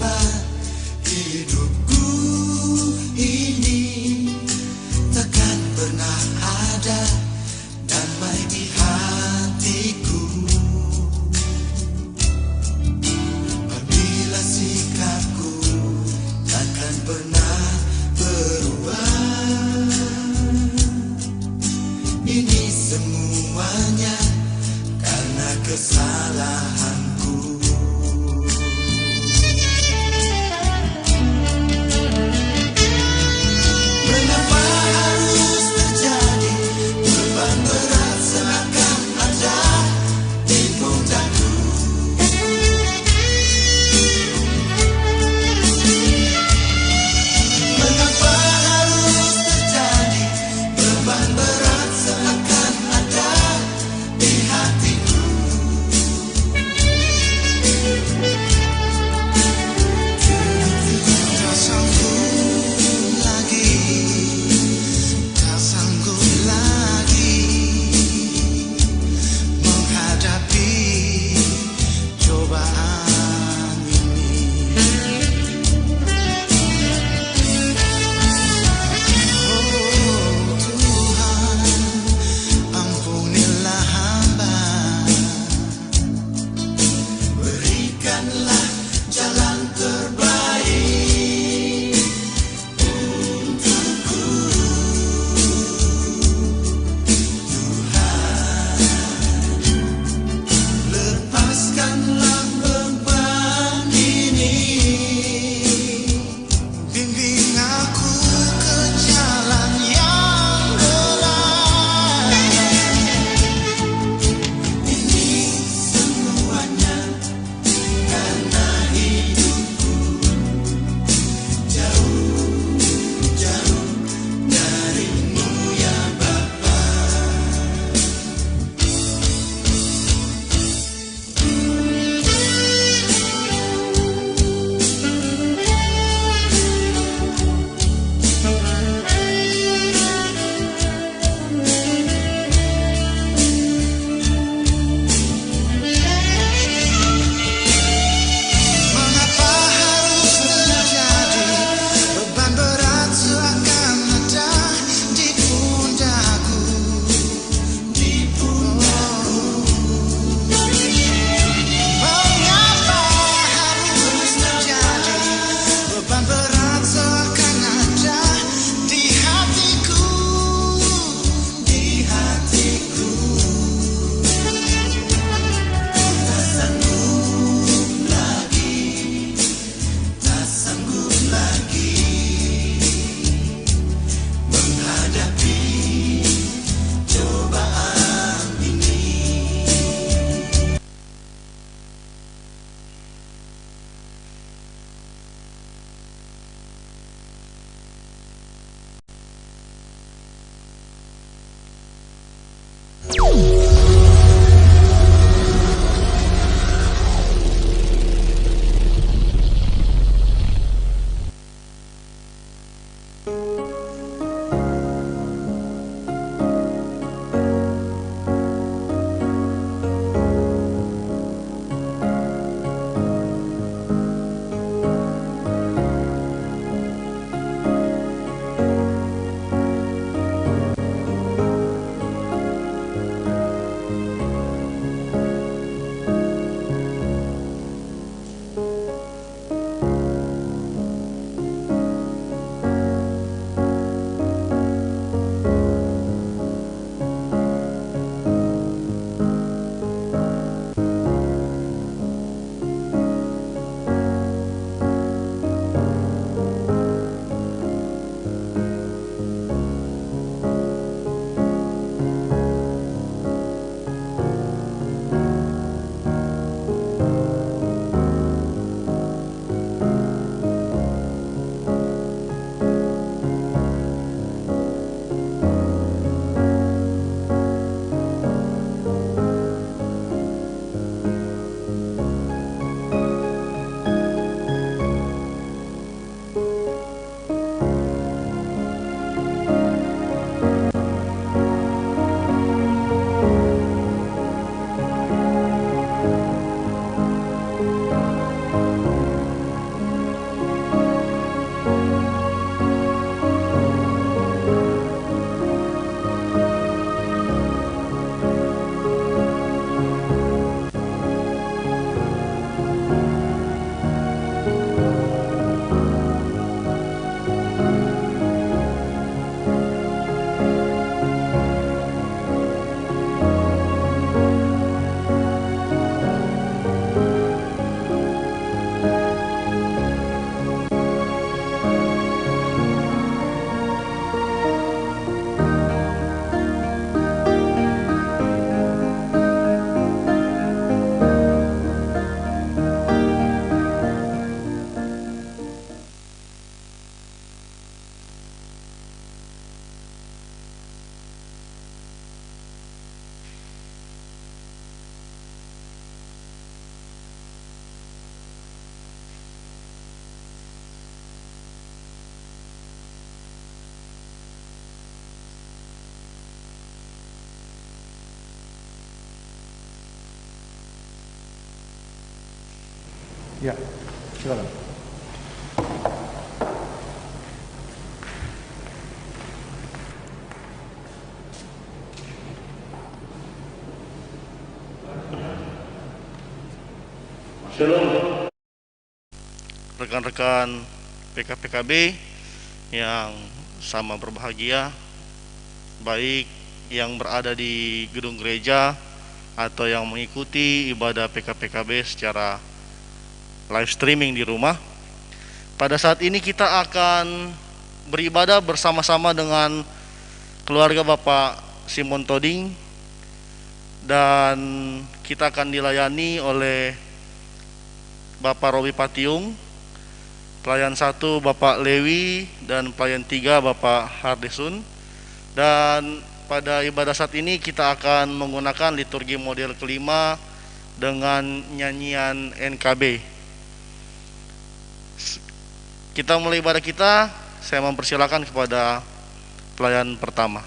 cepat hidupku ini takkan pernah ada damai di hatiku apabila sikapku takkan pernah berubah. Ini semuanya karena kesalahanku. Ya, silakan. Shalom rekan-rekan PKPKB yang sama berbahagia, baik yang berada di gedung gereja atau yang mengikuti ibadah PKPKB secara live streaming di rumah. Pada saat ini kita akan beribadah bersama-sama dengan keluarga Bapak Simon Toding, dan kita akan dilayani oleh Bapak Robi Patiung, pelayan 1 Bapak Lewi, dan pelayan 3 Bapak Hardesun. Dan pada ibadah saat ini kita akan menggunakan liturgi model kelima dengan nyanyian NKB. Kita mulai ibadah kita, saya mempersilakan kepada pelayan pertama.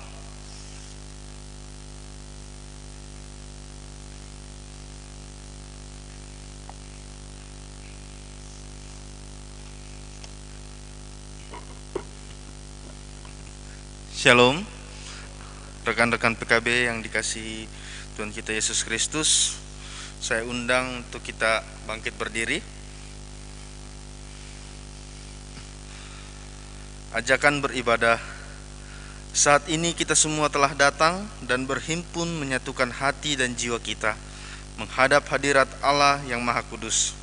Shalom, rekan-rekan PKB yang dikasihi Tuhan kita Yesus Kristus. Saya undang untuk kita bangkit berdiri. Ajakan beribadah. Saat ini kita semua telah datang dan berhimpun menyatukan hati dan jiwa kita menghadap hadirat Allah yang Maha Kudus.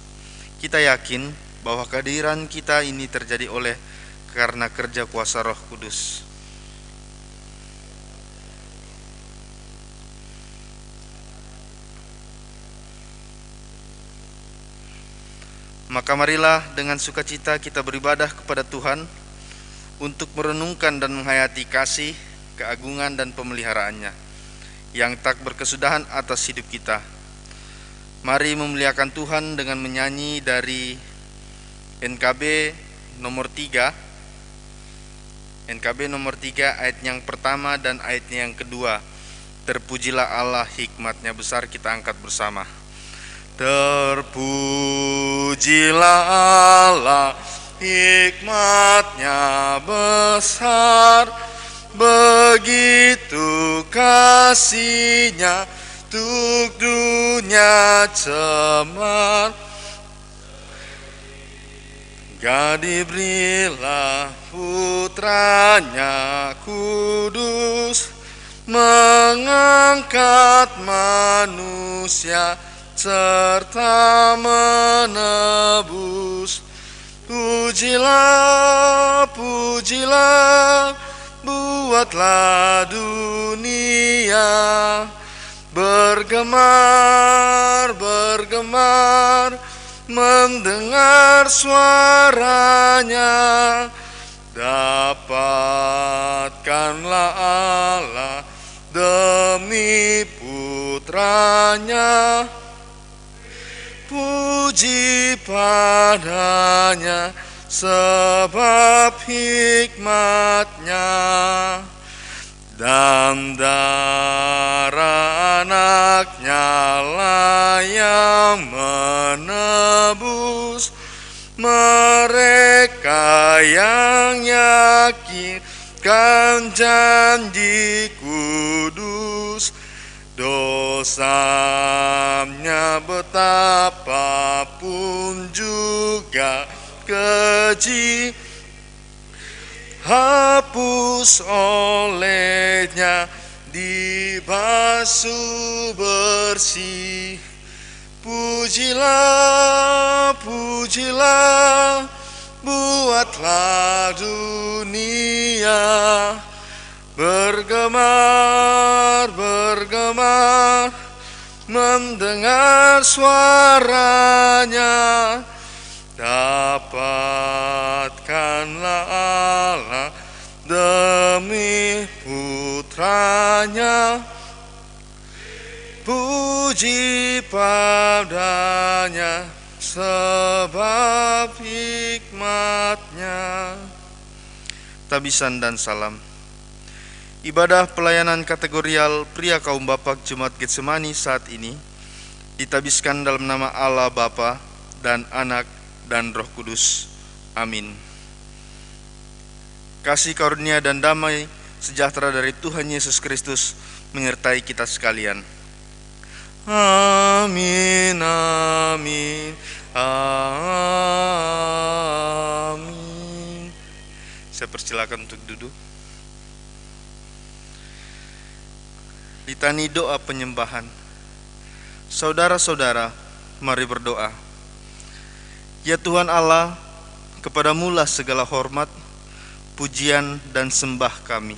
Kita yakin bahwa kehadiran kita ini terjadi oleh karena kerja kuasa Roh Kudus. Maka marilah dengan sukacita kita beribadah kepada Tuhan untuk merenungkan dan menghayati kasih, keagungan dan pemeliharaannya yang tak berkesudahan atas hidup kita. Mari memuliakan Tuhan dengan menyanyi dari NKB nomor 3. NKB nomor 3 ayat yang pertama dan ayatnya yang kedua. Terpujilah Allah, hikmatnya besar, kita angkat bersama. Terpujilah Allah, hikmatnya besar, begitu kasihnya untuk dunia cemar. Gak diberilah putranya kudus, mengangkat manusia serta menebus. Pujilah, pujilah, buatlah dunia bergemar, bergemar, mendengar suaranya. Dapatkanlah Allah demi putranya, puji padanya sebab hikmatnya. Dan darah anaknya lah yang menebus mereka yang yakinkan janji kudus. Dosanya betapapun juga keji, hapus olehnya, dibasuh bersih. Pujilah, pujilah, buatlah dunia bergemar, bergemar, mendengar suaranya. Dapatkanlah Allah demi putranya, puji padanya sebab hikmatnya. Tabisan dan salam. Ibadah pelayanan kategorial pria kaum Bapak Jemaat Getsemani saat ini ditabiskan dalam nama Allah Bapa dan Anak, dan Roh Kudus. Amin. Kasih karunia dan damai sejahtera dari Tuhan Yesus Kristus menyertai kita sekalian. Amin, amin, amin. Saya persilakan untuk duduk. Litani doa penyembahan. Saudara-saudara, mari berdoa. Ya Tuhan Allah, kepadamu-lah segala hormat, pujian dan sembah kami.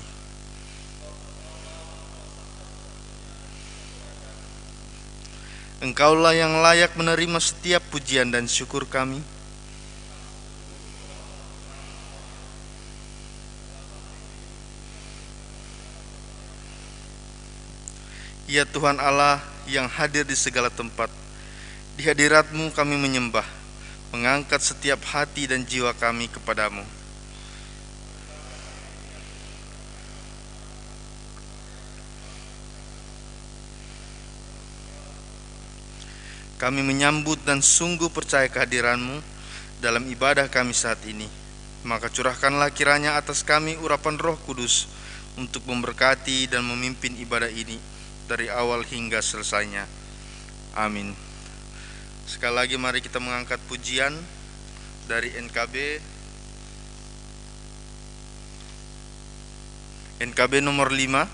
Engkaulah yang layak menerima setiap pujian dan syukur kami. Ya Tuhan Allah yang hadir di segala tempat, di hadirat-Mu kami menyembah, mengangkat setiap hati dan jiwa kami kepadamu. Kami menyambut dan sungguh percaya kehadiran-Mu dalam ibadah kami saat ini. Maka curahkanlah kiranya atas kami urapan Roh Kudus untuk memberkati dan memimpin ibadah ini dari awal hingga selesainya. Amin. Sekali lagi mari kita mengangkat pujian dari NKB nomor 5,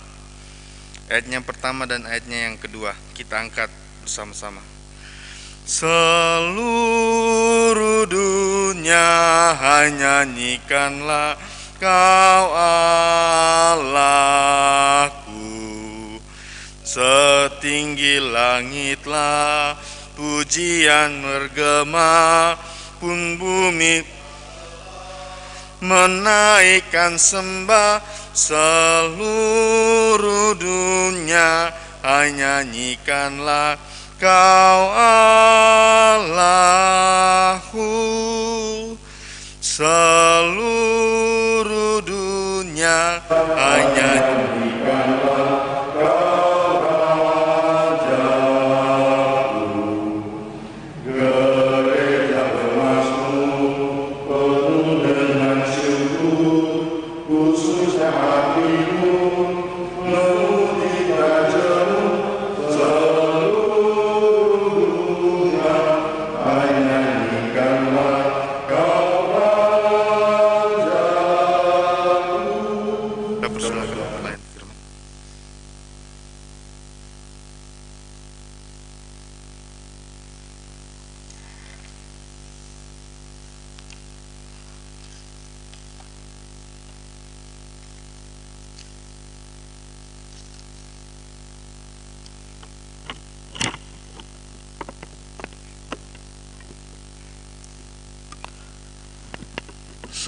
ayatnya yang pertama dan ayatnya yang kedua. Kita angkat bersama-sama. Seluruh dunia hanya nyanyikanlah Kau Allahku, setinggi langitlah pujian bergema, pun bumi menaikkan sembah. Seluruh dunia hanya nyanyikanlah Kau Allahku, seluruh dunia hanya nyanyikanlah Kau Rajaku. Gereja bermasmur penuh dengan syukur, khususnya hatimu memuji Raja-Mu.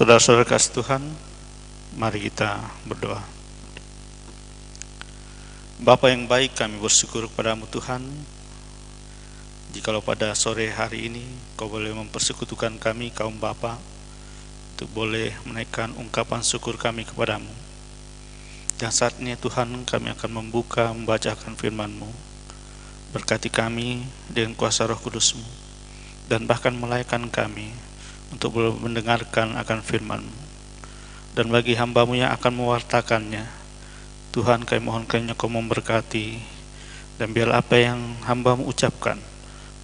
Saudara-saudara kasih Tuhan, mari kita berdoa. Bapa yang baik, kami bersyukur kepadamu Tuhan, jikalau pada sore hari ini Kau boleh mempersekutukan kami kaum Bapa untuk boleh menaikkan ungkapan syukur kami kepadamu. Dan saat ini Tuhan, kami akan membacakan firman-Mu. Berkati kami dengan kuasa Roh Kudus-Mu, dan bahkan melayakkan kami untuk mendengarkan akan firman-Mu. Dan bagi hamba-Mu yang akan mewartakannya, Tuhan, kami mohon kiranya Kau memberkati, dan biar apa yang hamba-Mu ucapkan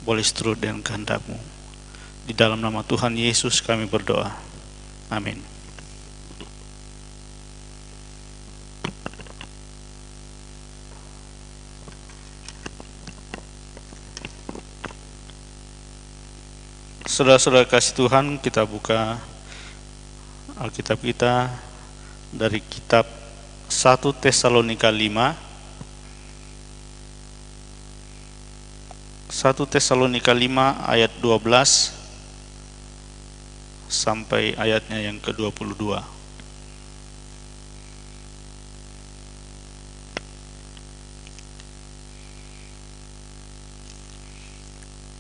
boleh seturut dengan kehendak-Mu. Di dalam nama Tuhan Yesus kami berdoa. Amin. Saudara-saudara kasih Tuhan, kita buka Alkitab kita dari kitab 1 Tesalonika 5. 1 Tesalonika 5 ayat 12 sampai ayatnya yang ke-22.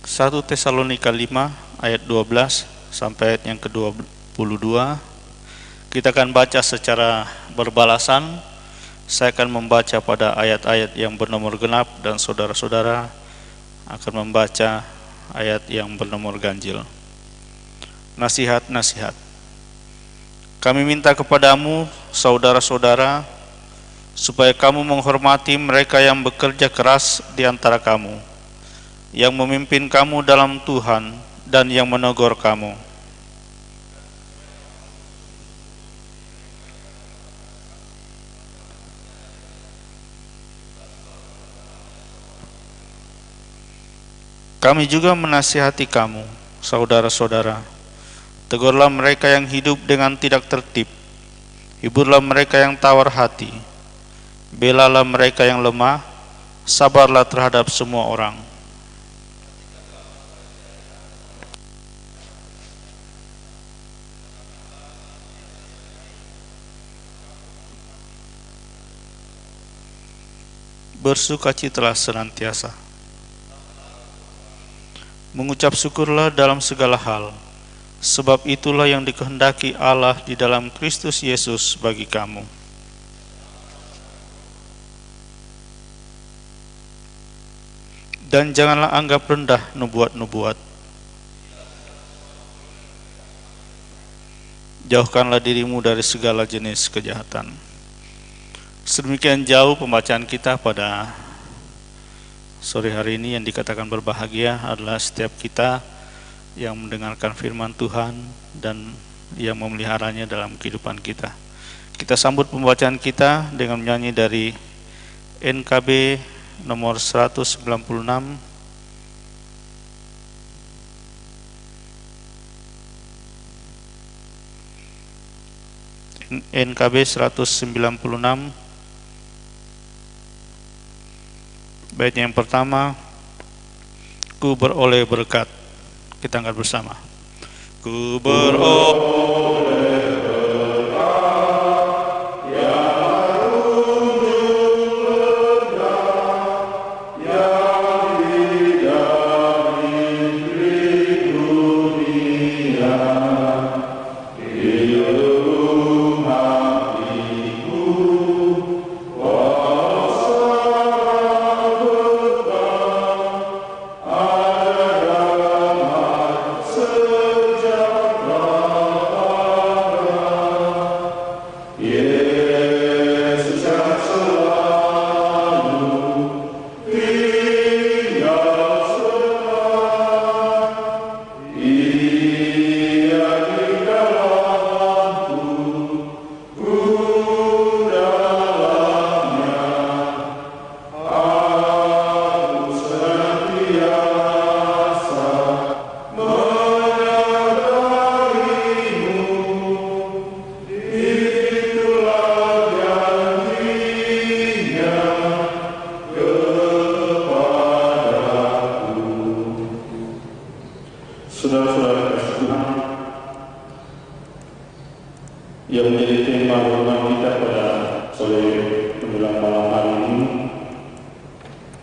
1 Tesalonika 5 ayat 12 sampai ayat yang ke-22. Kita akan baca secara berbalasan. Saya akan membaca pada ayat-ayat yang bernomor genap dan saudara-saudara akan membaca ayat yang bernomor ganjil. Nasihat-nasihat. Kami minta kepadamu, saudara-saudara, supaya kamu menghormati mereka yang bekerja keras di antara kamu, yang memimpin kamu dalam Tuhan dan yang menegur kamu. Kami juga menasihati kamu, saudara-saudara. Tegurlah mereka yang hidup dengan tidak tertib, hiburlah mereka yang tawar hati, belalah mereka yang lemah, sabarlah terhadap semua orang. Bersukacitalah senantiasa. Mengucap syukurlah dalam segala hal, sebab itulah yang dikehendaki Allah di dalam Kristus Yesus bagi kamu. Dan janganlah anggap rendah nubuat-nubuat. Jauhkanlah dirimu dari segala jenis kejahatan. Sedemikian jauh pembacaan kita pada sore hari ini. Yang dikatakan berbahagia adalah setiap kita yang mendengarkan firman Tuhan dan yang memeliharanya dalam kehidupan kita. Kita sambut pembacaan kita dengan menyanyi dari NKB nomor 196. NKB 196. Bait yang pertama, ku beroleh berkat. Kita angkat bersama. Ku beroleh yang menjadi tema renungan kita pada sore menjelang malam hari ini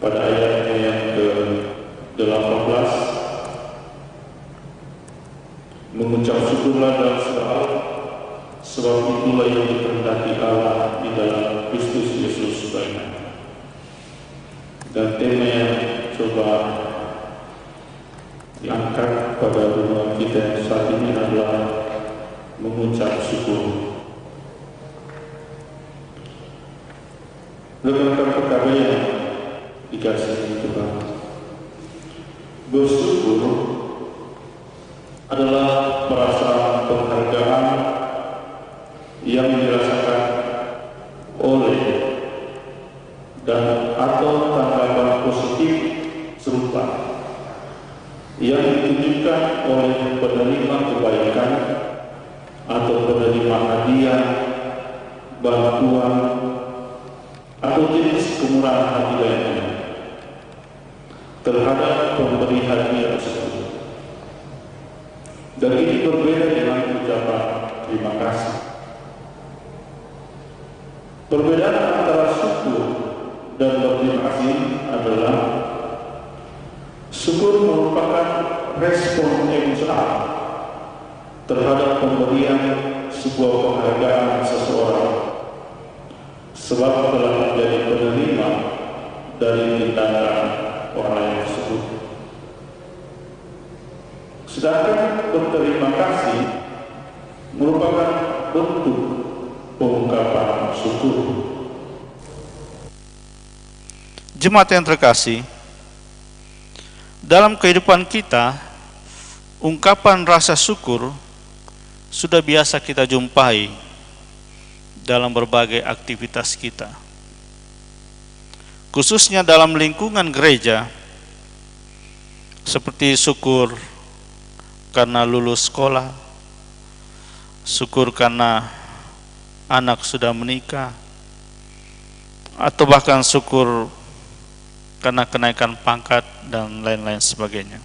pada ayatnya yang ke-18, mengucap syukurlah dalam segala hal, sebab itulah yang dikehendaki Allah di dalam Kristus Yesus baginya. Dan tema yang coba diangkat pada renungan kita saat ini adalah mengucap syukur. Rekan-rekan PKB yang dikasihi Tuhan, bersyukur adalah perasaan penghargaan yang dirasakan oleh dan atau tanggapan positif serupa yang ditunjukkan oleh penerima kebaikan atau penerima hadiah, bantuan, atau jenis kemurahan hati lainnya terhadap pemberi hadiah tersebut. Dan ini berbeda dengan ucapan terima kasih. Perbedaan antara syukur dan berterima kasih adalah syukur merupakan respon emosional terhadap pemberian sebuah penghargaan seseorang sebab telah menjadi penerima dari tindakan orang lain tersebut. Sedangkan berterima kasih merupakan bentuk pengungkapan syukur. Jemaat yang terkasih, dalam kehidupan kita, ungkapan rasa syukur sudah biasa kita jumpai dalam berbagai aktivitas kita. Khususnya dalam lingkungan gereja, seperti syukur karena lulus sekolah, syukur karena anak sudah menikah, atau bahkan syukur karena kenaikan pangkat dan lain-lain sebagainya.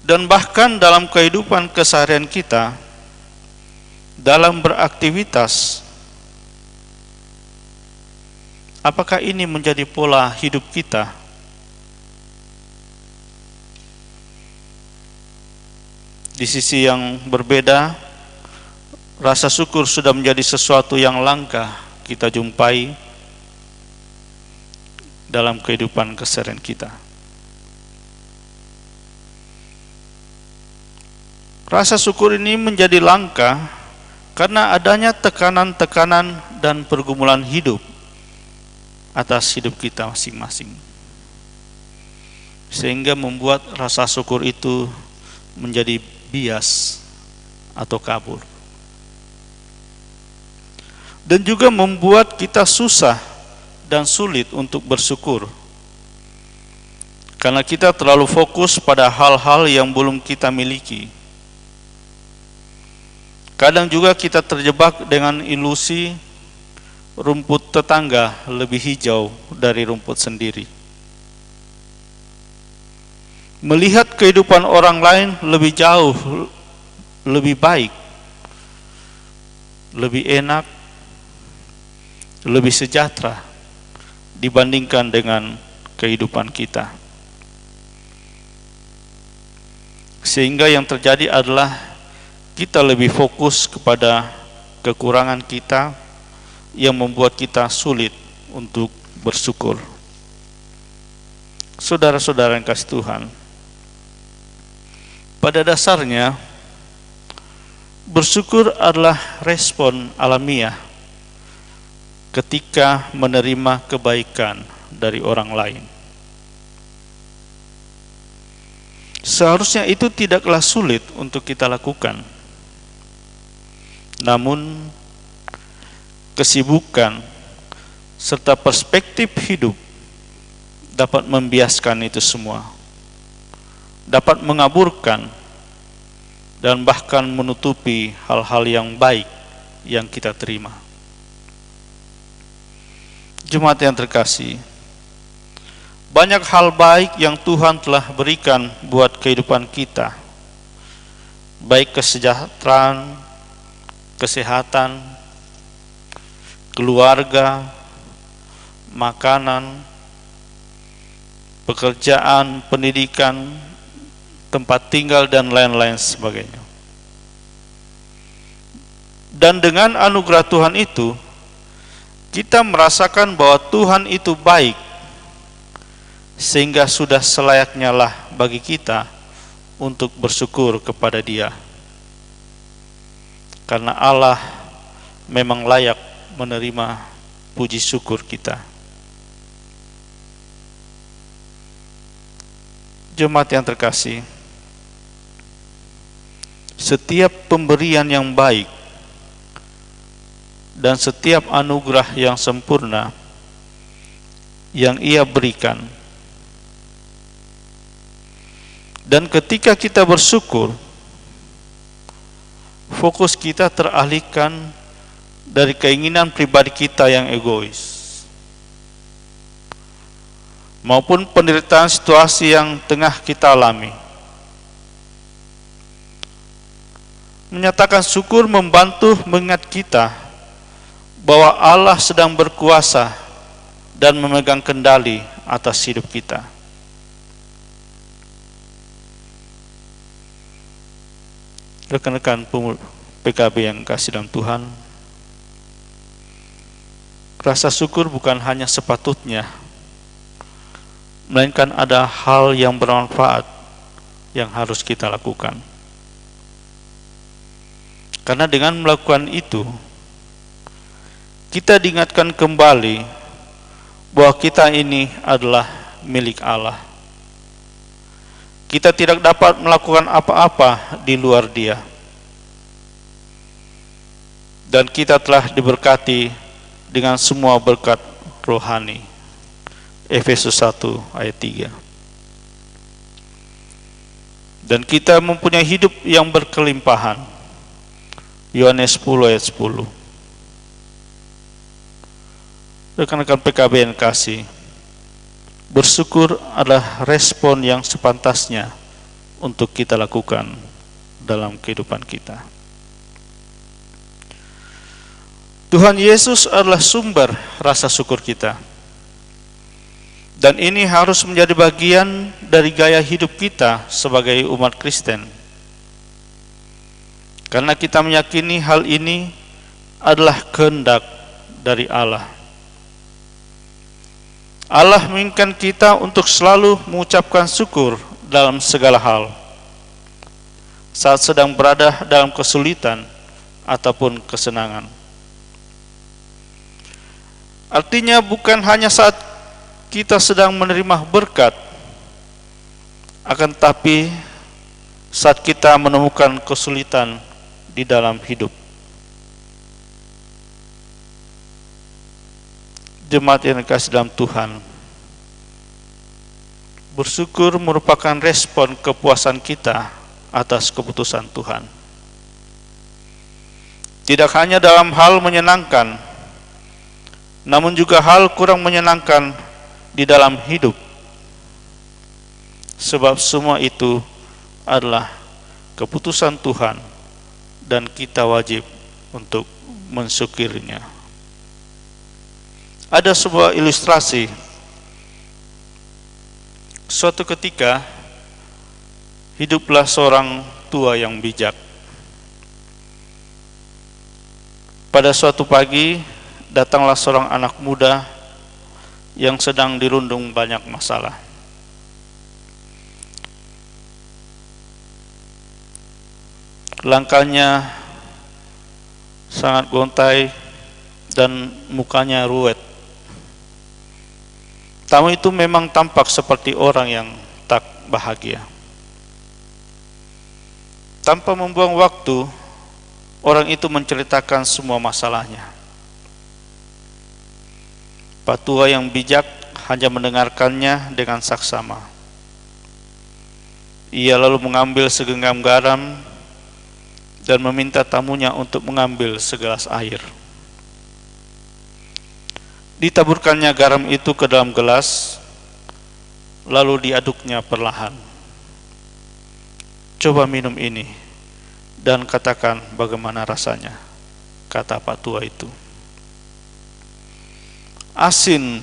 Dan bahkan dalam kehidupan keseharian kita, dalam beraktivitas, apakah ini menjadi pola hidup kita? Di sisi yang berbeda, rasa syukur sudah menjadi sesuatu yang langka kita jumpai dalam kehidupan keseharian kita. Rasa syukur ini menjadi langka karena adanya tekanan-tekanan dan pergumulan hidup atas hidup kita masing-masing, sehingga membuat rasa syukur itu menjadi bias atau kabur, dan juga membuat kita susah dan sulit untuk bersyukur karena kita terlalu fokus pada hal-hal yang belum kita miliki. Kadang juga kita terjebak dengan ilusi rumput tetangga lebih hijau dari rumput sendiri. Melihat kehidupan orang lain lebih jauh, lebih baik, lebih enak, lebih sejahtera dibandingkan dengan kehidupan kita. Sehingga yang terjadi adalah kita lebih fokus kepada kekurangan kita yang membuat kita sulit untuk bersyukur. Saudara-saudara yang kasih Tuhan, pada dasarnya bersyukur adalah respon alamiah ketika menerima kebaikan dari orang lain. Seharusnya itu tidaklah sulit untuk kita lakukan. Namun kesibukan serta perspektif hidup dapat membiaskan itu semua, dapat mengaburkan dan bahkan menutupi hal-hal yang baik yang kita terima. Jemaat yang terkasih, banyak hal baik yang Tuhan telah berikan buat kehidupan kita, baik kesejahteraan, kesehatan, keluarga, makanan, pekerjaan, pendidikan, tempat tinggal, dan lain-lain sebagainya. Dan dengan anugerah Tuhan itu, kita merasakan bahwa Tuhan itu baik, sehingga sudah selayaknya lah bagi kita untuk bersyukur kepada Dia. Karena Allah memang layak menerima puji syukur kita. Jemaat yang terkasih, setiap pemberian yang baik dan setiap anugerah yang sempurna yang Ia berikan, dan ketika kita bersyukur, fokus kita teralihkan dari keinginan pribadi kita yang egois maupun penderitaan situasi yang tengah kita alami. Menyatakan syukur membantu mengingat kita bahwa Allah sedang berkuasa dan memegang kendali atas hidup kita. Rekan-rekan PKB yang kasih dalam Tuhan, rasa syukur bukan hanya sepatutnya, melainkan ada hal yang bermanfaat yang harus kita lakukan. Karena dengan melakukan itu, kita diingatkan kembali bahwa kita ini adalah milik Allah. Kita tidak dapat melakukan apa-apa di luar Dia. Dan kita telah diberkati dengan semua berkat rohani. Efesus 1 ayat 3. Dan kita mempunyai hidup yang berkelimpahan. Yohanes 10 ayat 10. Rekan-rekan PKB yang kasih, bersyukur adalah respon yang sepantasnya untuk kita lakukan dalam kehidupan kita. Tuhan Yesus adalah sumber rasa syukur kita. Dan ini harus menjadi bagian dari gaya hidup kita sebagai umat Kristen. Karena kita meyakini hal ini adalah kehendak dari Allah. Allah menginginkan kita untuk selalu mengucapkan syukur dalam segala hal, saat sedang berada dalam kesulitan ataupun kesenangan. Artinya bukan hanya saat kita sedang menerima berkat, akan tetapi saat kita menemukan kesulitan di dalam hidup. Jemaat yang dikasihi dalam Tuhan, bersyukur merupakan respon kepuasan kita atas keputusan Tuhan. Tidak hanya dalam hal menyenangkan, namun juga hal kurang menyenangkan di dalam hidup. Sebab semua itu adalah keputusan Tuhan dan kita wajib untuk mensyukurinya. Ada sebuah ilustrasi. Suatu ketika hiduplah seorang tua yang bijak. Pada suatu pagi datanglah seorang anak muda yang sedang dirundung banyak masalah. Langkahnya sangat gontai dan mukanya ruwet. Tamu itu memang tampak seperti orang yang tak bahagia. Tanpa membuang waktu, orang itu menceritakan semua masalahnya. Pak tua yang bijak hanya mendengarkannya dengan saksama. Ia lalu mengambil segenggam garam dan meminta tamunya untuk mengambil segelas air. Ditaburkannya garam itu ke dalam gelas, lalu diaduknya perlahan. Coba minum ini dan katakan bagaimana rasanya, kata Pak tua itu. Asin,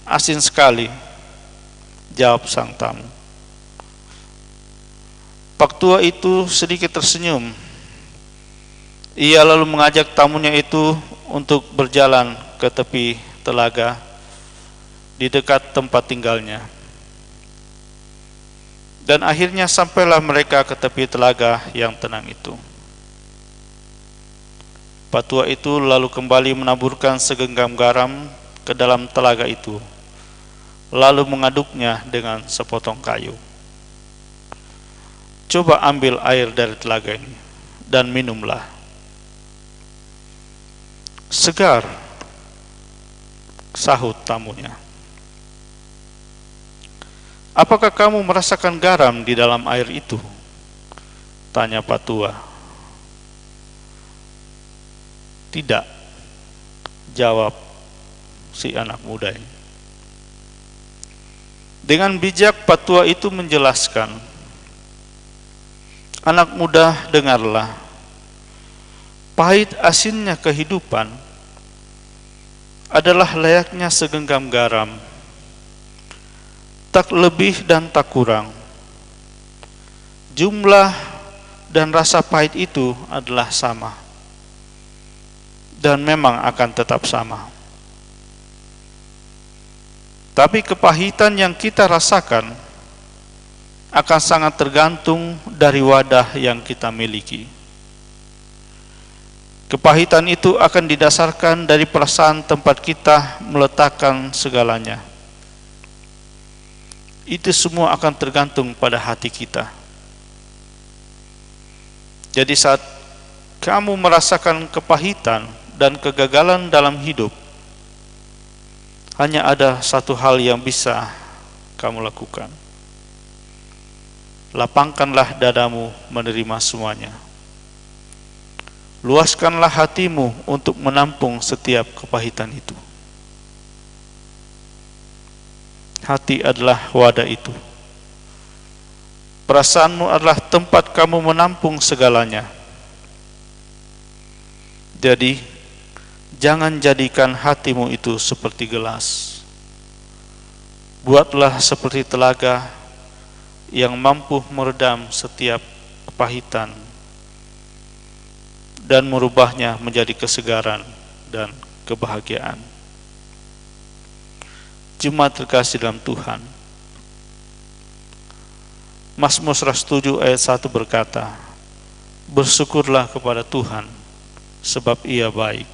asin sekali, jawab sang tamu. Pak tua itu sedikit tersenyum. Ia lalu mengajak tamunya itu untuk berjalan ke tepi telaga di dekat tempat tinggalnya. Dan akhirnya sampailah mereka ke tepi telaga yang tenang itu. Pak tua itu lalu kembali menaburkan segenggam garam ke dalam telaga itu, lalu mengaduknya dengan sepotong kayu. Coba ambil air dari telaga ini dan minumlah. Segar, sahut tamunya. Apakah kamu merasakan garam di dalam air itu? Tanya Pak tua. Tidak, jawab si anak muda ini. Dengan bijak Pak tua itu menjelaskan, anak muda, dengarlah, pahit asinnya kehidupan adalah layaknya segenggam garam, tak lebih dan tak kurang. Jumlah dan rasa pahit itu adalah sama, dan memang akan tetap sama. Tapi kepahitan yang kita rasakan akan sangat tergantung dari wadah yang kita miliki. Kepahitan itu akan didasarkan dari perasaan tempat kita meletakkan segalanya. Itu semua akan tergantung pada hati kita. Jadi saat kamu merasakan kepahitan dan kegagalan dalam hidup, hanya ada satu hal yang bisa kamu lakukan. Lapangkanlah dadamu menerima semuanya. Luaskanlah hatimu untuk menampung setiap kepahitan itu. Hati adalah wadah itu. Perasaanmu adalah tempat kamu menampung segalanya. Jadi, jangan jadikan hatimu itu seperti gelas. Buatlah seperti telaga yang mampu meredam setiap kepahitan dan merubahnya menjadi kesegaran dan kebahagiaan. Jemaat terkasih dalam Tuhan, Mazmur 107 ayat 1 berkata, bersyukurlah kepada Tuhan sebab Ia baik,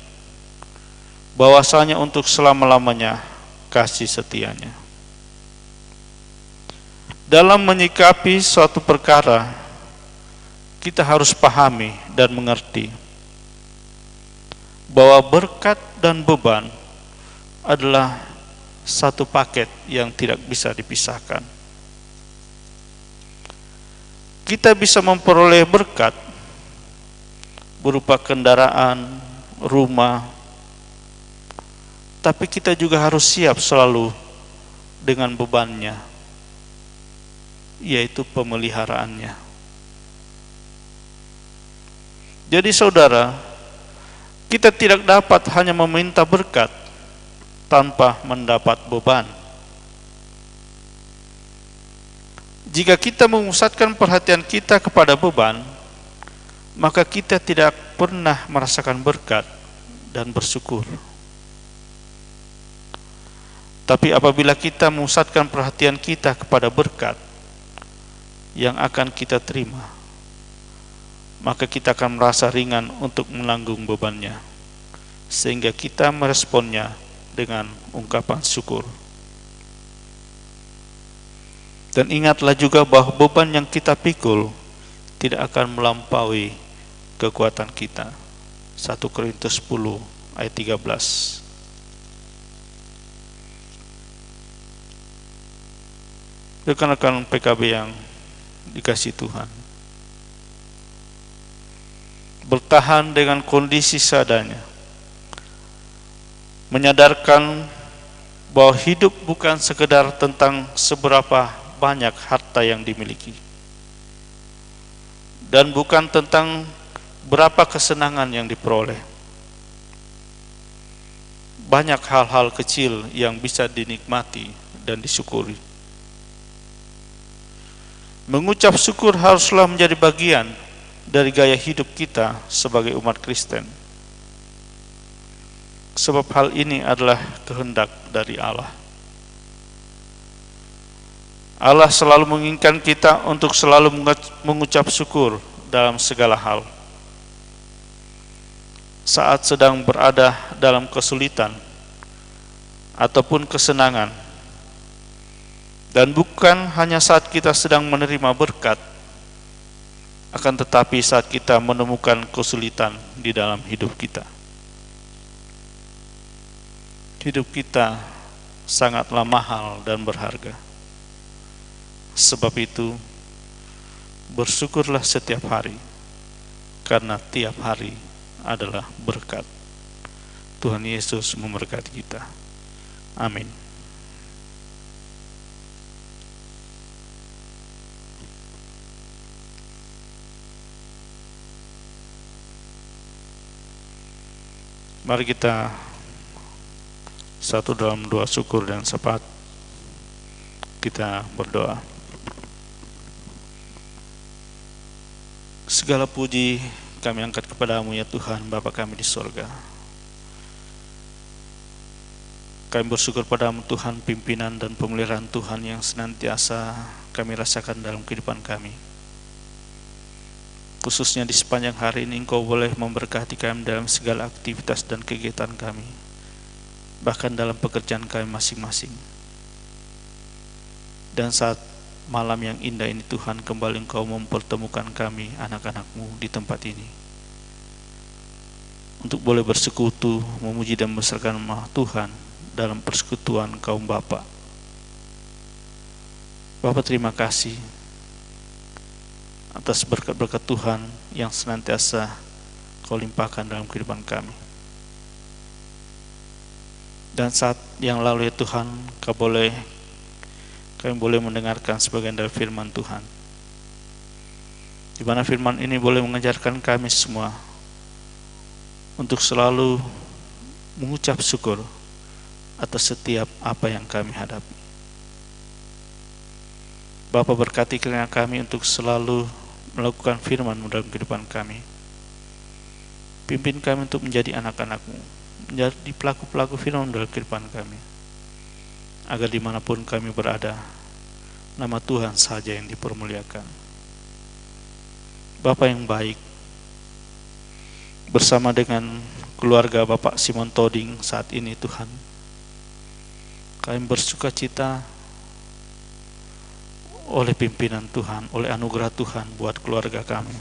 bahwasanya untuk selama-lamanya kasih setianya. Dalam menyikapi suatu perkara, kita harus pahami dan mengerti bahwa berkat dan beban adalah satu paket yang tidak bisa dipisahkan. Kita bisa memperoleh berkat berupa kendaraan, rumah, tapi kita juga harus siap selalu dengan bebannya, yaitu pemeliharaannya. Jadi saudara, kita tidak dapat hanya meminta berkat tanpa mendapat beban. Jika kita memusatkan perhatian kita kepada beban, maka kita tidak pernah merasakan berkat dan bersyukur. Tapi apabila kita memusatkan perhatian kita kepada berkat yang akan kita terima, maka kita akan merasa ringan untuk menanggung bebannya, sehingga kita meresponnya dengan ungkapan syukur. Dan ingatlah juga bahwa beban yang kita pikul tidak akan melampaui kekuatan kita. 1 Korintus 10 ayat 13. Rekan-rekan PKB yang dikasihi Tuhan, bertahan dengan kondisi seadanya, menyadarkan bahwa hidup bukan sekedar tentang seberapa banyak harta yang dimiliki, dan bukan tentang berapa kesenangan yang diperoleh. Banyak hal-hal kecil yang bisa dinikmati dan disyukuri. Mengucap syukur haruslah menjadi bagian dari gaya hidup kita sebagai umat Kristen, sebab hal ini adalah kehendak dari Allah. Allah selalu menginginkan kita untuk selalu mengucap syukur dalam segala hal. Saat sedang berada dalam kesulitan ataupun kesenangan, dan bukan hanya saat kita sedang menerima berkat, akan tetapi saat kita menemukan kesulitan di dalam hidup kita. Hidup kita sangatlah mahal dan berharga. Sebab itu, bersyukurlah setiap hari, karena tiap hari adalah berkat. Tuhan Yesus memberkati kita. Amin. Mari kita satu dalam doa syukur dan syafaat. Kita berdoa. Segala puji kami angkat kepadamu ya Tuhan, Bapa kami di sorga. Kami bersyukur padamu Tuhan, pimpinan dan pemeliharaan Tuhan yang senantiasa kami rasakan dalam kehidupan kami. Khususnya di sepanjang hari ini Engkau boleh memberkati kami dalam segala aktivitas dan kegiatan kami, bahkan dalam pekerjaan kami masing-masing. Dan saat malam yang indah ini Tuhan, kembali Engkau mempertemukan kami anak-anak-Mu di tempat ini, untuk boleh bersekutu, memuji dan membesarkan nama Tuhan dalam persekutuan kaum Bapa. Bapa, terima kasih atas berkat-berkat Tuhan yang senantiasa Kau limpahkan dalam kehidupan kami. Dan saat yang lalu ya Tuhan, kami boleh mendengarkan sebagian dari firman Tuhan, di mana firman ini boleh mengajarkan kami semua untuk selalu mengucap syukur atas setiap apa yang kami hadapi. Bapa, berkati kiranya kami untuk selalu melakukan firman-Mu dalam kehidupan kami. Pimpin kami untuk menjadi anak-anak-Mu, menjadi pelaku-pelaku firman dalam kehidupan kami, agar dimanapun kami berada, nama Tuhan saja yang dipermuliakan. Bapa yang baik, bersama dengan keluarga Bapak Simon Toding saat ini Tuhan, kami bersuka cita oleh pimpinan Tuhan, oleh anugerah Tuhan buat keluarga kami,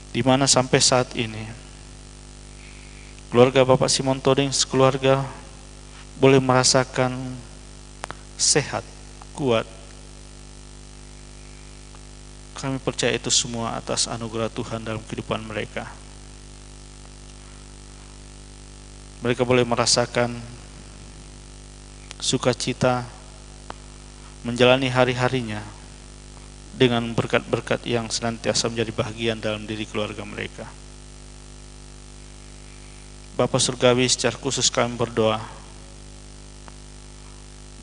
di mana sampai saat ini keluarga Bapak Simon Toding sekeluarga boleh merasakan sehat, kuat. Kami percaya itu semua atas anugerah Tuhan dalam kehidupan mereka. Mereka boleh merasakan sukacita menjalani hari-harinya dengan berkat-berkat yang senantiasa menjadi bahagian dalam diri keluarga mereka. Bapa Surgawi, secara khusus kami berdoa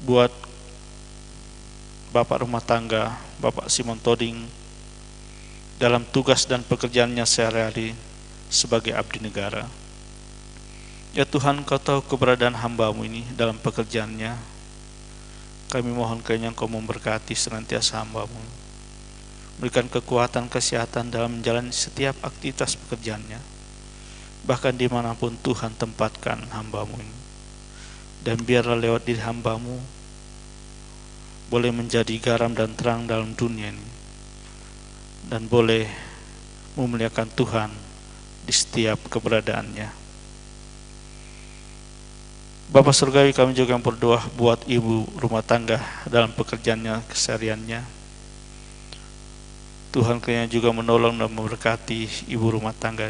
buat Bapak rumah tangga, Bapak Simon Toding, dalam tugas dan pekerjaannya sehari-hari sebagai abdi negara. Ya Tuhan, Kau tahu keberadaan hamba-Mu ini dalam pekerjaannya. Kami mohon kiranya Kau memberkati senantiasa hamba-Mu, berikan kekuatan, kesehatan dalam menjalani setiap aktivitas pekerjaannya, bahkan dimanapun Tuhan tempatkan hamba-Mu ini. Dan biarlah lewat diri hamba-Mu boleh menjadi garam dan terang dalam dunia ini, dan boleh memuliakan Tuhan di setiap keberadaannya. Bapa Surgawi, kami juga berdoa buat ibu rumah tangga dalam pekerjaannya, kesehariannya. Tuhan kiranya juga menolong dan memberkati ibu rumah tangga.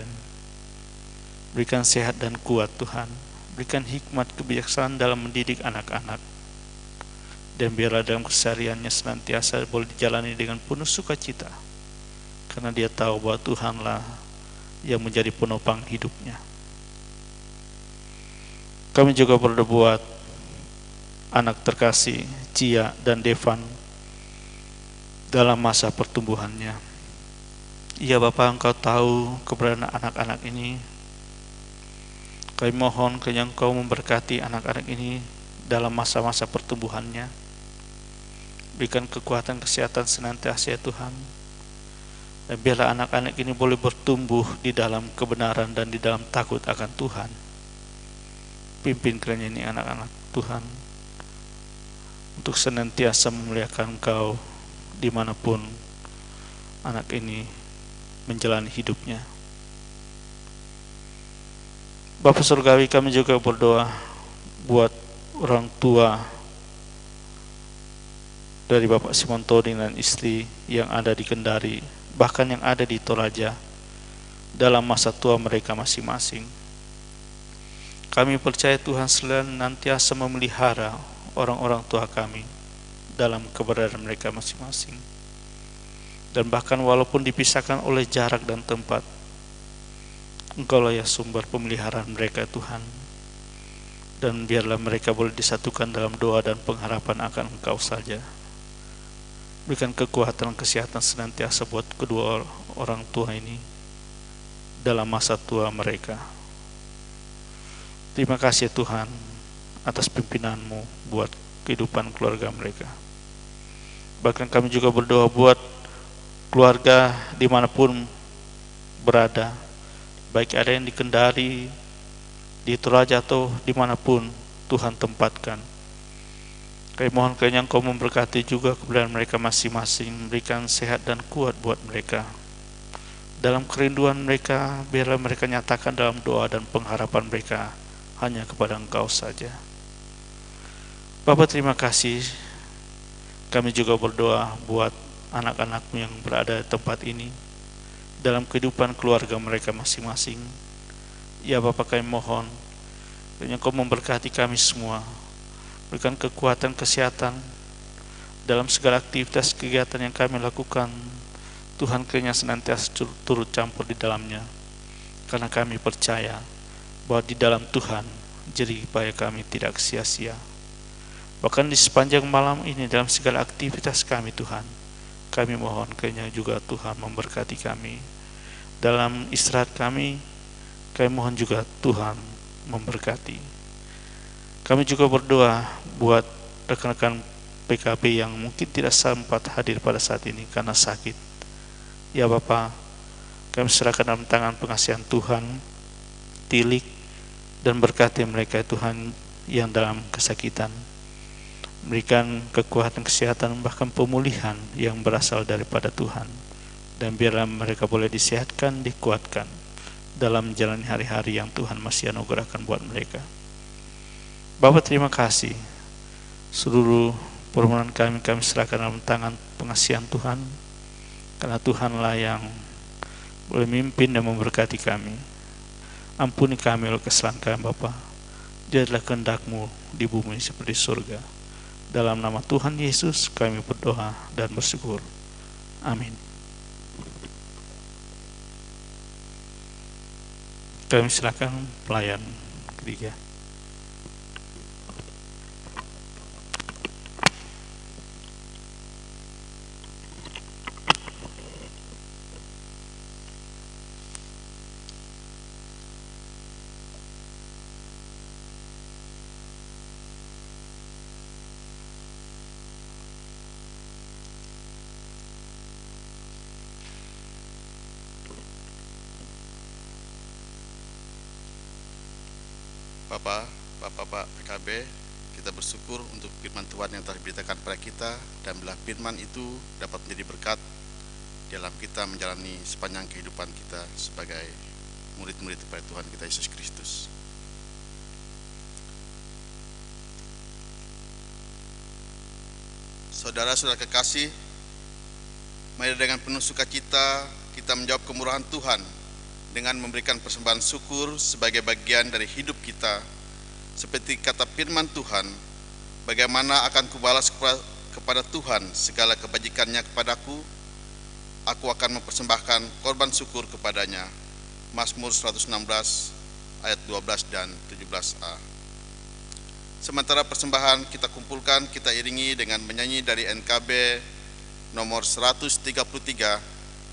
Berikan sehat dan kuat Tuhan. Berikan hikmat kebijaksanaan dalam mendidik anak-anak. Dan biarlah dalam kesehariannya senantiasa boleh dijalani dengan penuh sukacita, karena dia tahu bahwa Tuhanlah yang menjadi penopang hidupnya. Kami juga berdoa buat anak terkasih Cia dan Devan dalam masa pertumbuhannya. Ya Bapa, Engkau tahu keberadaan anak-anak ini. Kami mohon kiranya Engkau memberkati anak-anak ini dalam masa-masa pertumbuhannya. Berikan kekuatan, kesehatan senantiasa ya Tuhan. Dan biarlah anak-anak ini boleh bertumbuh di dalam kebenaran dan di dalam takut akan Tuhan. Pimpin kiranya ini anak-anak Tuhan untuk senantiasa memuliakan Engkau dimanapun anak ini menjalani hidupnya. Bapa Surgawi, kami juga berdoa buat orang tua dari Bapak Simon Toding dan istri yang ada di Kendari, bahkan yang ada di Toraja dalam masa tua mereka masing-masing. Kami percaya Tuhan senantiasa memelihara orang-orang tua kami dalam keberadaan mereka masing-masing. Dan bahkan walaupun dipisahkan oleh jarak dan tempat, Engkaulah ya sumber pemeliharaan mereka Tuhan. Dan biarlah mereka boleh disatukan dalam doa dan pengharapan akan Engkau saja. Berikan kekuatan, kesehatan senantiasa buat kedua orang tua ini dalam masa tua mereka. Terima kasih Tuhan atas pimpinan-Mu buat kehidupan keluarga mereka. Bahkan kami juga berdoa buat keluarga dimanapun berada, baik ada yang di Kendari, di Toraja atau dimanapun Tuhan tempatkan. Kami mohon kiranya Engkau memberkati juga keberadaan mereka masing-masing, memberikan sehat dan kuat buat mereka. Dalam kerinduan mereka, biarlah mereka nyatakan dalam doa dan pengharapan mereka hanya kepada Engkau saja. Bapa, terima kasih. Kami juga berdoa buat anak-anak-Mu yang berada di tempat ini, dalam kehidupan keluarga mereka masing-masing. Ya Bapa, kami mohon kiranya Engkau memberkati kami semua, berikan kekuatan kesehatan dalam segala aktivitas kegiatan yang kami lakukan. Tuhan kiranya senantiasa turut campur di dalamnya, karena kami percaya bahwa di dalam Tuhan jerih payah kami tidak sia-sia. Bahkan di sepanjang malam ini dalam segala aktivitas kami Tuhan, kami mohon kiranya juga Tuhan memberkati kami. Dalam istirahat kami mohon juga Tuhan memberkati. Kami juga berdoa buat rekan-rekan PKB yang mungkin tidak sempat hadir pada saat ini karena sakit. Ya Bapa, kami serahkan dalam tangan pengasihan Tuhan, tilik dan berkati mereka Tuhan yang dalam kesakitan. Berikan kekuatan kesehatan bahkan pemulihan yang berasal daripada Tuhan, dan biarlah mereka boleh disehatkan, dikuatkan dalam menjalani hari-hari yang Tuhan masih anugerahkan buat mereka. Bapa, terima kasih. Seluruh permohonan kami serahkan dalam tangan pengasihan Tuhan, karena Tuhanlah yang boleh memimpin dan memberkati kami. Ampuni kami oleh kesalahan kami Bapa. Jadilah kehendak-Mu di bumi seperti surga. Dalam nama Tuhan Yesus kami berdoa dan bersyukur. Amin. Kami silakan pelayan ketiga. Bapak PKB, kita bersyukur untuk firman Tuhan yang telah diberitakan kepada kita, dan bila firman itu dapat menjadi berkat dalam kita menjalani sepanjang kehidupan kita sebagai murid-murid kepada Tuhan kita Yesus Kristus. Saudara-saudara kekasih, mari dengan penuh sukacita kita menjawab kemurahan Tuhan dengan memberikan persembahan syukur sebagai bagian dari hidup kita. Seperti kata firman Tuhan, bagaimana akan kubalas kepada Tuhan segala kebajikannya kepadaku? Aku akan mempersembahkan korban syukur kepadanya. Mazmur 116 ayat 12 dan 17a. Sementara persembahan kita kumpulkan, kita iringi dengan menyanyi dari NKB nomor 133,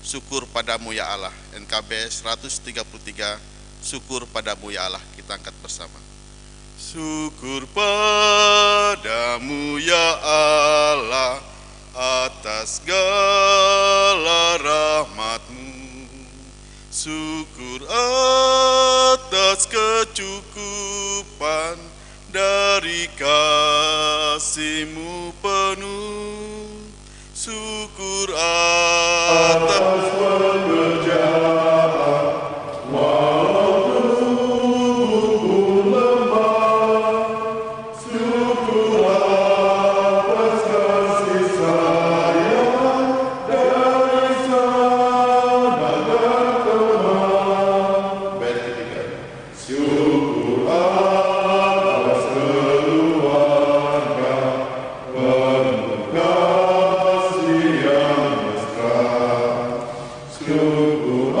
Syukur Padamu Ya Allah. NKB 133, Syukur Padamu Ya Allah. Kita angkat bersama. Syukur padamu ya Allah atas segala rahmat-Mu. Syukur atas kecukupan dari kasih-Mu penuh. Syukur atas pekerjaan Syukur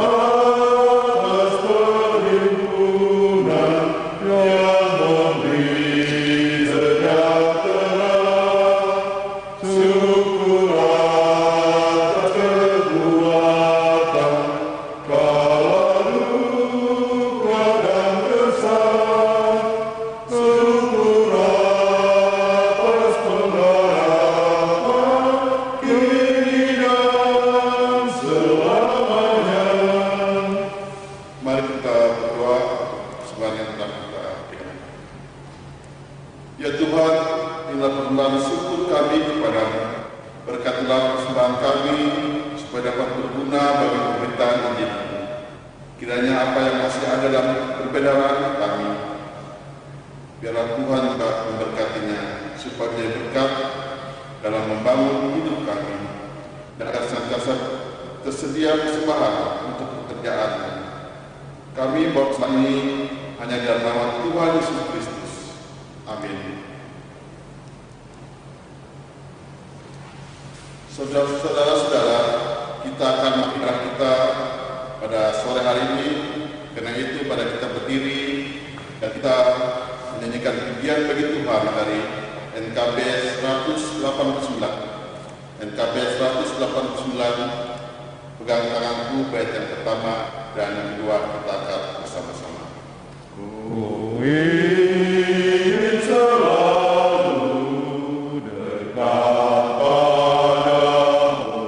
Mari kita berdoa sebagai yang telah kita berikan. Ya Tuhan, inilah persembahan syukur kami kepadamu. Berkatilah persembahan kami supaya dapat berguna bagi pemberitaan Injil. Kiranya apa yang masih ada dalam perbedaan kami, biarlah Tuhan juga memberkatinya supaya menjadi berkat dalam membangun hidup kami dan agar senantiasa tersedia persembahan untuk pekerjaan. Kami bawa semua ini hanya dalam nama Tuhan Yesus Kristus. Amin. Saudara-saudara, kita akan mengibadah kita pada sore hari ini. Karena itu pada kita berdiri dan kita menyanyikan pujian bagi Tuhan dari NKB 189. NKB 189, pegang tanganku, bait yang pertama dan yang kedua kita akan bersama-sama. Ku ingin selalu dekat padamu,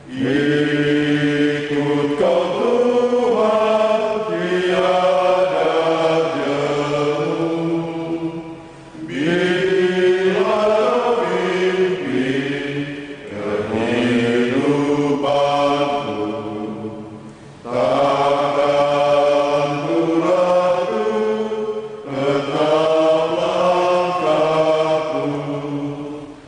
ikut kau Tuhan tiada jemu, bimbinglah pimpin kehidupanku, takkan ku ragu tetap langkahku.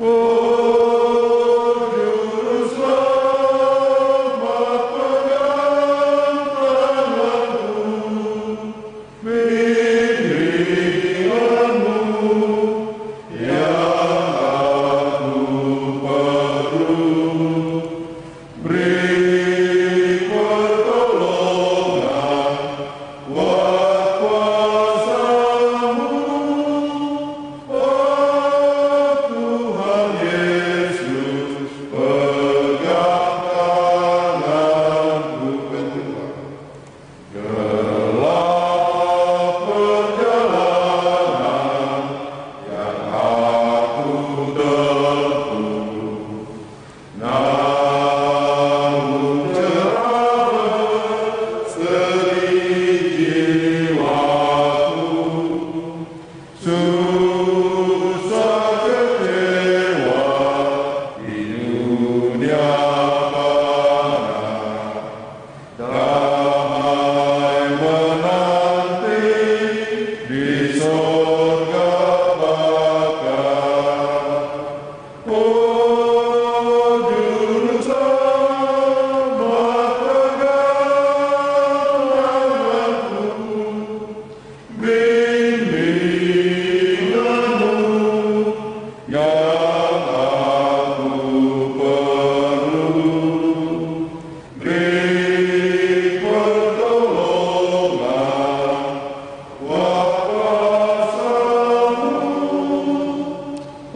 Oh Juru Selamat, pegang tanganku, bimbinganmu yang aku perlu. Beri pertolongan buat kuasa-Mu, oh Tuhan Yesus, pegang tanganku. Gelap perjalanan yang aku tempuh, namun cerah seri jiwaku, susah kecewa di dunia fana, damai menanti di sorga Bapa. Oh Juru Selamat, pegang tanganku, bimbinganmu yang aku perlu. Beri pertolongan buat kuasa-Mu,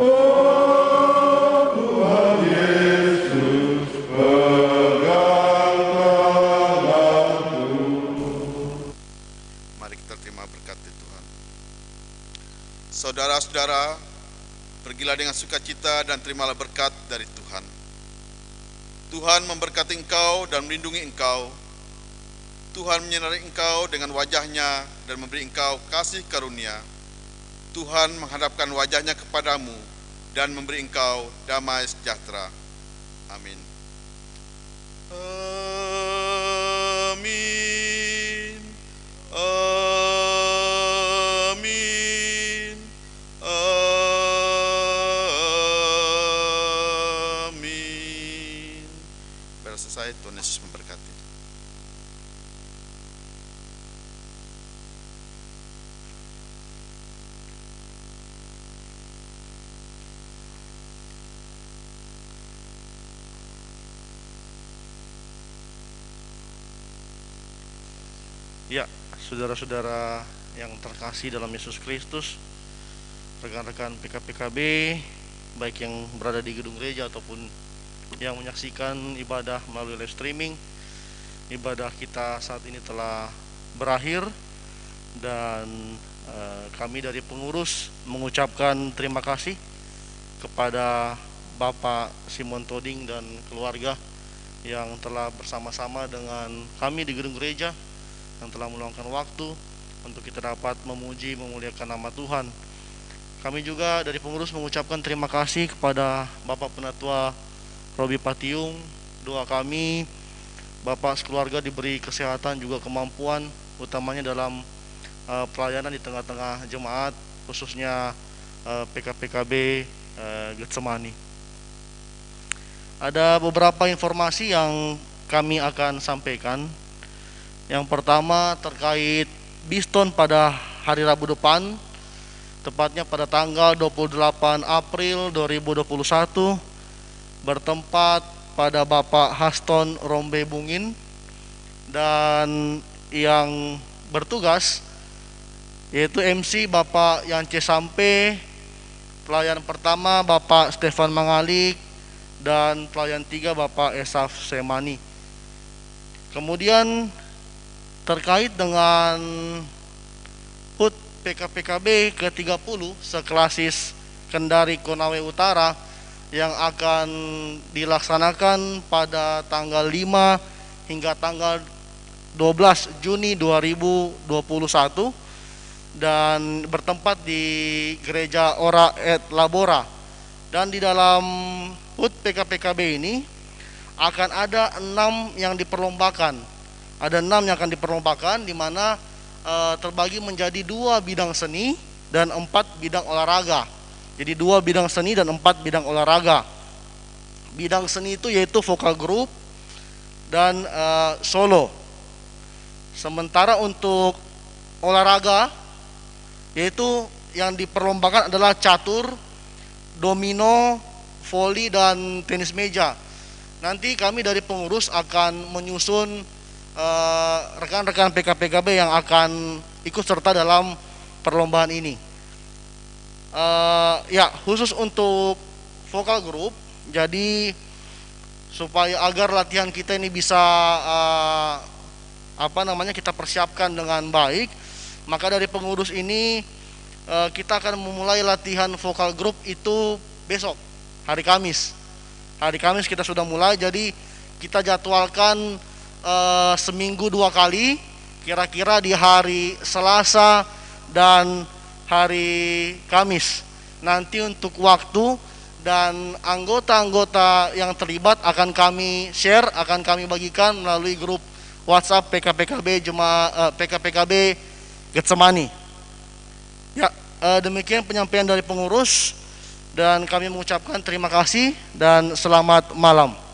oh Tuhan Yesus, pegang tanganku. Mari kita terima berkat dari Tuhan. Saudara-saudara, pergilah dengan sukacita dan terimalah berkat dari Tuhan. Tuhan memberkati engkau dan melindungi engkau. Tuhan menyinari engkau dengan wajahnya dan memberi engkau kasih karunia. Tuhan menghadapkan wajahnya kepadamu dan memberi engkau damai sejahtera. Amin. Amin. Amin. Amin. Biar selesai, Tuhan Yesus memberkati. Ya, saudara-saudara yang terkasih dalam Yesus Kristus, rekan-rekan PKPKB, baik yang berada di gedung gereja ataupun yang menyaksikan ibadah melalui live streaming, ibadah kita saat ini telah berakhir dan kami dari pengurus mengucapkan terima kasih kepada Bapak Simon Toding dan keluarga yang telah bersama-sama dengan kami di gedung gereja yang telah meluangkan waktu untuk kita dapat memuji memuliakan nama Tuhan. Kami juga dari pengurus mengucapkan terima kasih kepada Bapak Penatua Robi Patiung. Doa kami Bapak sekeluarga diberi kesehatan juga kemampuan, utamanya dalam pelayanan di tengah-tengah jemaat, khususnya PKPKB Getsemani. Ada beberapa informasi yang kami akan sampaikan. Yang pertama terkait Biston pada hari Rabu depan, tepatnya pada tanggal 28 April 2021, bertempat pada Bapak Haston Rombe Bungin, dan yang bertugas yaitu MC Bapak Yance Sampe, pelayan pertama Bapak Stefan Mangalik, dan pelayan 3 Bapak Esaf Semani. Kemudian terkait dengan HUT PKPKB ke-30 sekelasis Kendari Konawe Utara yang akan dilaksanakan pada tanggal 5 hingga tanggal 12 Juni 2021 dan bertempat di Gereja Ora et Labora. Dan di dalam HUT PKPKB ini akan ada 6 yang diperlombakan. Ada 6 yang akan diperlombakan, di mana terbagi menjadi 2 bidang seni dan 4 bidang olahraga. Jadi 2 bidang seni dan 4 bidang olahraga. Bidang seni itu yaitu vokal group dan solo. Sementara untuk olahraga yaitu yang diperlombakan adalah catur, domino, voli, dan tenis meja. Nanti kami dari pengurus akan menyusun rekan-rekan PKPKB yang akan ikut serta dalam perlombaan ini. Ya, khusus untuk vokal group, jadi supaya agar latihan kita ini bisa kita persiapkan dengan baik, maka dari pengurus ini kita akan memulai latihan vokal group itu besok, hari Kamis. Hari Kamis kita sudah mulai, jadi kita jadwalkan seminggu 2 kali, kira-kira di hari Selasa dan hari Kamis. Nanti untuk waktu dan anggota-anggota yang terlibat akan kami share, akan kami bagikan melalui grup WhatsApp PKPKB Getsemani. Ya, demikian penyampaian dari pengurus, dan kami mengucapkan terima kasih dan selamat malam.